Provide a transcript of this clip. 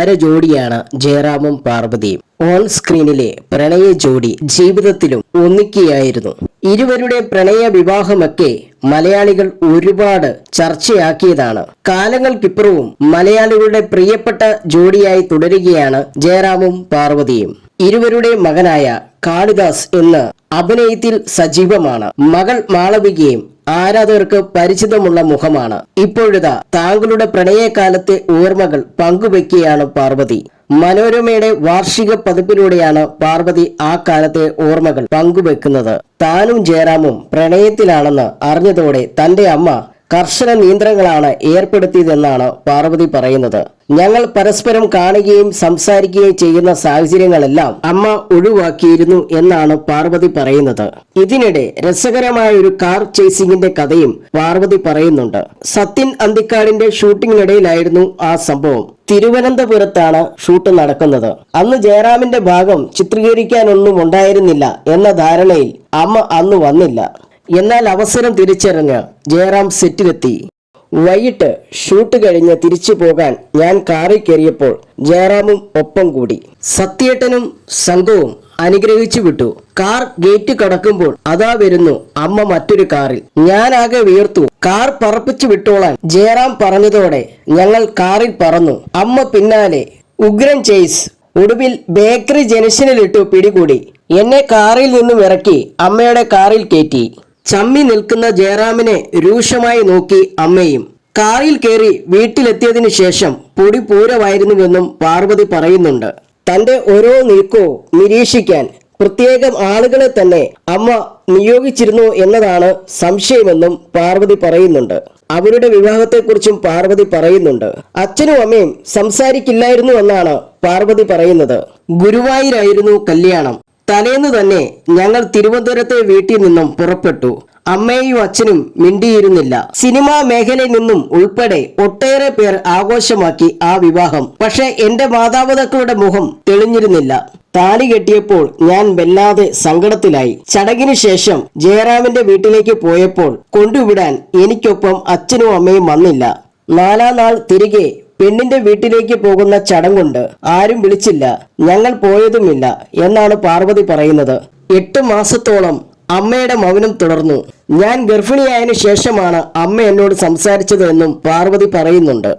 താരജോഡിയാണ് ജയറാമും പാർവതിയും. ഓൺ സ്ക്രീനിലെ പ്രണയ ജോഡി ജീവിതത്തിലും ഒന്നിക്കുകയായിരുന്നു. ഇരുവരുടെ പ്രണയ വിവാഹമൊക്കെ മലയാളികൾ ഒരുപാട് ചർച്ചയാക്കിയതാണ്. കാലങ്ങൾക്കിപ്പുറവും മലയാളികളുടെ പ്രിയപ്പെട്ട ജോഡിയായി തുടരുകയാണ് ജയറാമും പാർവതിയും. ഇരുവരുടെ മകനായ കാളിദാസ് എന്ന് അഭിനയത്തിൽ സജീവമാണ്. മകൾ മാളവികയും ആരാധകർക്ക് പരിചിതമുള്ള മുഖമാണ്. ഇപ്പോഴിതാ താങ്കളുടെ പ്രണയകാലത്തെ ഓർമ്മകൾ പങ്കുവെക്കുകയാണ് പാർവതി. മനോരമയുടെ വാർഷിക പതിപ്പിലൂടെയാണ് പാർവതി ആ കാലത്തെ ഓർമ്മകൾ പങ്കുവെക്കുന്നത്. താനും ജയറാമും പ്രണയത്തിലാണെന്ന് അറിഞ്ഞതോടെ തന്റെ അമ്മ കർശന നിയന്ത്രണങ്ങളാണ് ഏർപ്പെടുത്തിയതെന്നാണ് പാർവതി പറയുന്നത്. ഞങ്ങൾ പരസ്പരം കാണുകയും സംസാരിക്കുകയും ചെയ്യുന്ന സാഹചര്യങ്ങളെല്ലാം അമ്മ ഒഴിവാക്കിയിരുന്നു എന്നാണ് പാർവതി പറയുന്നത്. ഇതിനിടെ രസകരമായ ഒരു കാർ ചേസിംഗിന്റെ കഥയും പാർവതി പറയുന്നുണ്ട്. സത്യൻ അന്തിക്കാടിന്റെ ഷൂട്ടിങ്ങിനിടയിലായിരുന്നു ആ സംഭവം. തിരുവനന്തപുരത്താണ് ഷൂട്ട് നടക്കുന്നത്. അന്ന് ജയറാമിന്റെ ഭാഗം ചിത്രീകരിക്കാനൊന്നും ഉണ്ടായിരുന്നില്ല എന്ന ധാരണയിൽ അമ്മ അന്ന് വന്നില്ല. എന്നാൽ അവസരം തിരിച്ചറിഞ്ഞ് ജയറാം സെറ്റിലെത്തി. വൈകിട്ട് ഷൂട്ട് കഴിഞ്ഞ് തിരിച്ചു പോകാൻ ഞാൻ കാറിൽ കയറിയപ്പോൾ ജയറാമും ഒപ്പം കൂടി. സത്യേട്ടനും സംഘവും അനുഗ്രഹിച്ചു വിട്ടു. കാർ ഗേറ്റ് കടക്കുമ്പോൾ അതാ വരുന്നു അമ്മ മറ്റൊരു കാറിൽ. ഞാനാകെ വീർത്തു. കാർ പറപ്പിച്ചു വിട്ടോളാൻ ജയറാം പറഞ്ഞതോടെ ഞങ്ങൾ കാറിൽ പറന്നു. അമ്മ പിന്നാലെ. ഉഗ്രൻ ചേസ്. ഒടുവിൽ ബേക്കറി ജംഗ്ഷനിലിട്ടു പിടികൂടി. എന്നെ കാറിൽ നിന്നും ഇറക്കി അമ്മയുടെ കാറിൽ കയറ്റി. ചമ്മി നിൽക്കുന്ന ജയറാമിനെ രൂക്ഷമായി നോക്കി അമ്മയും. കാറിൽ കയറി വീട്ടിലെത്തിയതിനു ശേഷം പൊടി പൂരമായിരുന്നുവെന്നും പാർവതി പറയുന്നുണ്ട്. തന്റെ ഓരോ നീക്കവും നിരീക്ഷിക്കാൻ പ്രത്യേകം ആളുകളെ തന്നെ അമ്മ നിയോഗിച്ചിരുന്നു എന്നതാണ് സംശയമെന്നും പാർവതി പറയുന്നുണ്ട്. അവരുടെ വിവാഹത്തെക്കുറിച്ചും പാർവതി പറയുന്നുണ്ട്. അച്ഛനും അമ്മയും സംസാരിക്കില്ലായിരുന്നു എന്നാണ് പാർവതി പറയുന്നത്. ഗുരുവായൂരായിരുന്നു കല്യാണം. തലേന്ന് തന്നെ ഞങ്ങൾ തിരുവനന്തപുരത്തെ വീട്ടിൽ നിന്നും പുറപ്പെട്ടു. അമ്മയും അച്ഛനും മിണ്ടിയിരുന്നില്ല. സിനിമാ മേഖലയിൽ നിന്നും ഉൾപ്പെടെ ഒട്ടേറെ പേർ ആഘോഷമാക്കി ആ വിവാഹം. പക്ഷെ എന്റെ മാതാപിതാക്കളുടെ മുഖം തെളിഞ്ഞിരുന്നില്ല. താലി കെട്ടിയപ്പോൾ ഞാൻ വല്ലാതെ സങ്കടത്തിലായി. ചടങ്ങിന് ശേഷം ജയറാമിന്റെ വീട്ടിലേക്ക് പോയപ്പോൾ കൊണ്ടുവിടാൻ എനിക്കൊപ്പം അച്ഛനും അമ്മയും വന്നില്ല. 4-ാം നാൾ തിരികെ പെണ്ണിന്റെ വീട്ടിലേക്ക് പോകുന്ന ചടങ്ങുണ്ട്. ആരും വിളിച്ചില്ല, ഞങ്ങൾ പോയതുമില്ല എന്നാണ് പാർവതി പറയുന്നത്. 8 മാസത്തോളം അമ്മയുടെ മൗനം തുടർന്നു. ഞാൻ ഗർഭിണിയായതിനു ശേഷമാണ് അമ്മ എന്നോട് സംസാരിച്ചത് എന്നും പാർവതി പറയുന്നുണ്ട്.